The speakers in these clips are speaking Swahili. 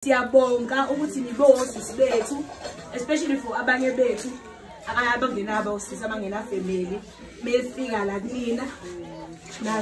Siyabonga ukuthi nibosisi bethu, especially for abanye bethu abangenabo osisi abangena family mefika la kunina na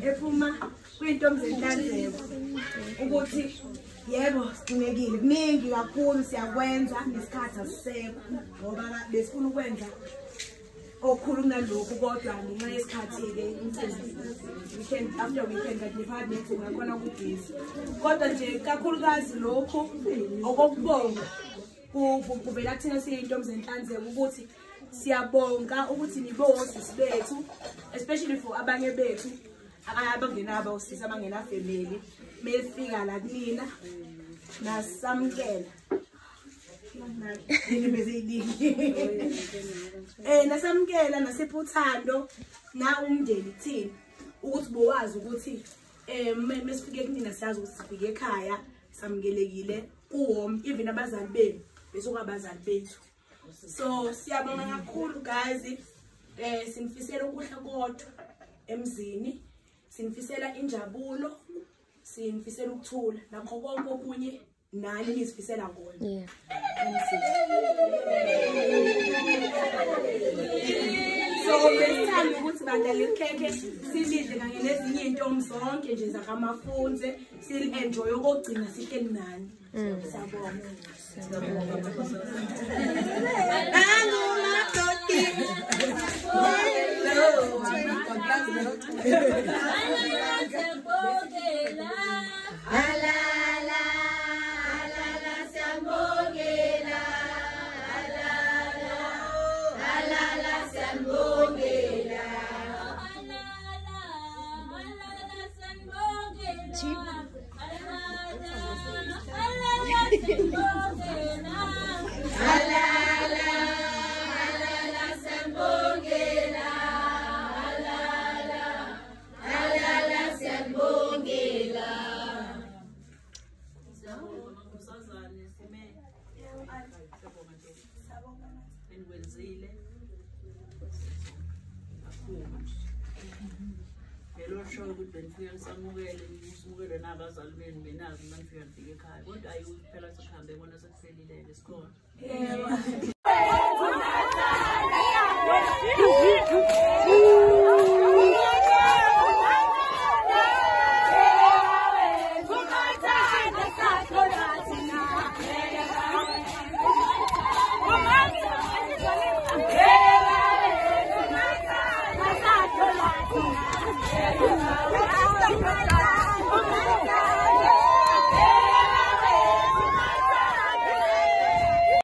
Ephuma kwintombi zenhlanzeko ukuthi yebo kunekile kuningi kakhulu siyakwenza nesikhathi asisekho ngoba besifuna ukwenza okhulu kunalokhu kodwa ngenxa yesikhathi-ke weekend after weekend kanti nephakathi ngakhona kubhizi kodwa nje kakhulukazi lokhu okokubonga kuvela kuthina siyintombi zenhlanzeko ukuthi siyabonga ukuthi nibosisi bethu especially for abanye bethu abangenabo osisi abangenafamily befika la kunina nasamkela nasamkela nasiphuthando na umndeni thina ukuthi bowazi ukuthi mesifike kunina siyazi ukuthi sifike ekhaya samkelekile kuhome even abazali benu besuka abazali bethu. So siyabonga kakhulu guys, sinifisela ukuhla kodwa emzini, sinifisela injabulo, sinifisela ukuthula nakho konke okunye nani nisifisela kona. So besithanda ukuthi sibandala ikhekhe silidle kanye nezinye intombi zonke nje zakamafunze sil-enjoy okugcina sihleli nani. Siyabonga. Show ukuthi benifika samukele nisimukele nabazali benu benazi manifika nifike ekhaya kodwa ayi phela sikuhambe bona sekuphelile isikhona.